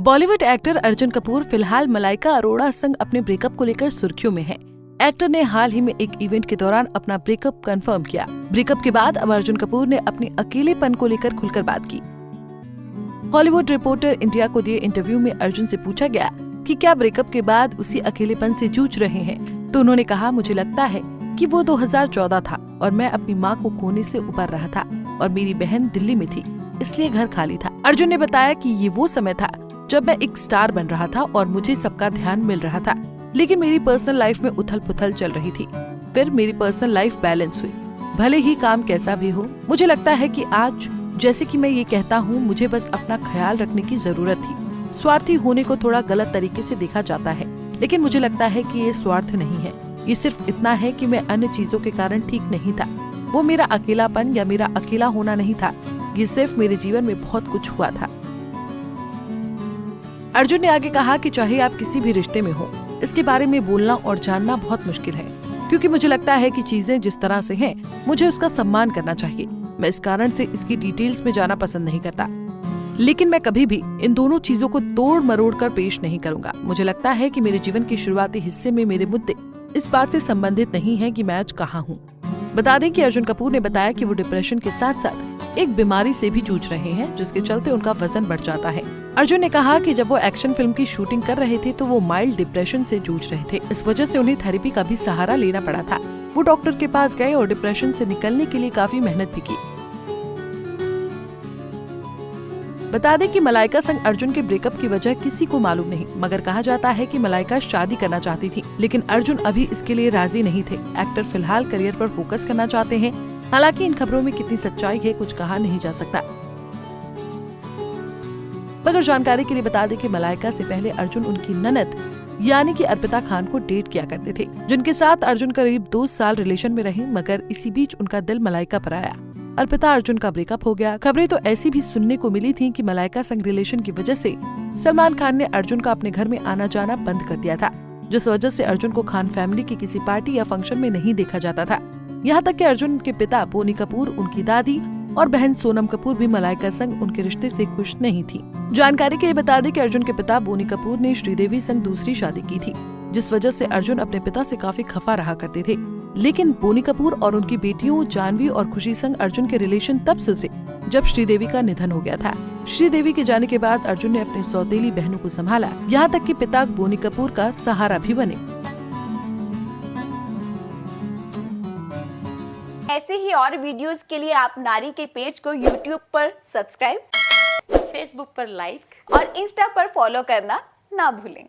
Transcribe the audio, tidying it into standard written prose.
Bollywood actor Arjun Kapoor फिलहाल मलाइका अरोड़ा संग अपने ब्रेकअप को लेकर सुर्खियों में है। एक्टर ने हाल ही में एक इवेंट के दौरान अपना ब्रेकअप कंफर्म किया। ब्रेकअप के बाद अब अर्जुन कपूर ने अपने अकेलेपन को लेकर खुलकर बात की। हॉलीवुड रिपोर्टर इंडिया को दिए इंटरव्यू में अर्जुन से पूछा गया कि क्या ब्रेकअप के बाद उसी अकेलेपन से जूझ रहे हैं, तो उन्होंने कहा, मुझे लगता है कि वो 2014 था और मैं अपनी माँ को खोने से उबर रहा था और मेरी बहन दिल्ली में थी, इसलिए घर खाली था। अर्जुन ने बताया कि ये वो समय था जब मैं एक स्टार बन रहा था और मुझे सबका ध्यान मिल रहा था, लेकिन मेरी पर्सनल लाइफ में उथल पुथल चल रही थी। फिर मेरी पर्सनल लाइफ बैलेंस हुई, भले ही काम कैसा भी हो। मुझे लगता है कि आज जैसे कि मैं ये कहता हूँ, मुझे बस अपना ख्याल रखने की जरूरत थी। स्वार्थी होने को थोड़ा गलत तरीके से देखा जाता है, लेकिन मुझे लगता है कि ये स्वार्थ नहीं है। ये सिर्फ इतना है कि मैं अन्य चीजों के कारण ठीक नहीं था। वो मेरा अकेलापन या मेरा अकेला होना नहीं था, ये सिर्फ मेरे जीवन में बहुत कुछ हुआ था। अर्जुन ने आगे कहा कि चाहे आप किसी भी रिश्ते में हो, इसके बारे में बोलना और जानना बहुत मुश्किल है, क्योंकि मुझे लगता है कि चीजें जिस तरह से हैं, मुझे उसका सम्मान करना चाहिए। मैं इस कारण से इसकी डिटेल्स में जाना पसंद नहीं करता, लेकिन मैं कभी भी इन दोनों चीजों को तोड़ मरोड़ कर पेश नहीं करूंगा। मुझे लगता है कि मेरे जीवन के शुरुआती हिस्से में मेरे मुद्दे इस बात से संबंधित नहीं है कि मैं आज कहाँ हूँ। बता दें कि अर्जुन कपूर ने बताया कि वो डिप्रेशन के साथ साथ एक बीमारी से भी जूझ रहे हैं, जिसके चलते उनका वजन बढ़ जाता है। अर्जुन ने कहा कि जब वो एक्शन फिल्म की शूटिंग कर रहे थे तो वो माइल्ड डिप्रेशन से जूझ रहे थे। इस वजह से उन्हें थेरेपी का भी सहारा लेना पड़ा था। वो डॉक्टर के पास गए और डिप्रेशन से निकलने के लिए काफी मेहनत भी की। बता दें कि मलाइका संग अर्जुन के ब्रेकअप की वजह किसी को मालूम नहीं, मगर कहा जाता है कि मलाइका शादी करना चाहती थी, लेकिन अर्जुन अभी इसके लिए राजी नहीं थे। एक्टर फिलहाल करियर पर फोकस करना चाहते हैं। हालांकि इन खबरों में कितनी सच्चाई है, कुछ कहा नहीं जा सकता। मगर जानकारी के लिए बता दें कि मलाइका से पहले अर्जुन उनकी ननद यानी कि अर्पिता खान को डेट किया करते थे, जिनके साथ अर्जुन करीब 2 साल रिलेशन में रहे, मगर इसी बीच उनका दिल मलाइका पर आया। अर्पिता अर्जुन का ब्रेकअप हो गया। खबरें तो ऐसी भी सुनने को मिली थी कि मलाइका संग रिलेशन की वजह से सलमान खान ने अर्जुन का अपने घर में आना जाना बंद कर दिया था, जिस वजह से अर्जुन को खान फैमिली की किसी पार्टी या फंक्शन में नहीं देखा जाता था। यहाँ तक कि अर्जुन के पिता बोनी कपूर, उनकी दादी और बहन सोनम कपूर भी मलाइका संग उनके रिश्ते से खुश नहीं थी। जानकारी के लिए बता दें कि अर्जुन के पिता बोनी कपूर ने श्रीदेवी संग दूसरी शादी की थी, जिस वजह से अर्जुन अपने पिता से काफी खफा रहा करते थे। लेकिन बोनी कपूर और उनकी बेटियों जानवी और खुशी संग अर्जुन के रिलेशन तब सुधरे जब श्रीदेवी का निधन हो गया था। श्रीदेवी के जाने के बाद अर्जुन ने अपनी सौतेली बहनों को संभाला, यहाँ तक कि पिता बोनी कपूर का सहारा भी बने। ऐसे ही और वीडियोस के लिए आप नारी के पेज को YouTube पर सब्सक्राइब, फेसबुक पर लाइक और इंस्टा पर फॉलो करना ना भूलें।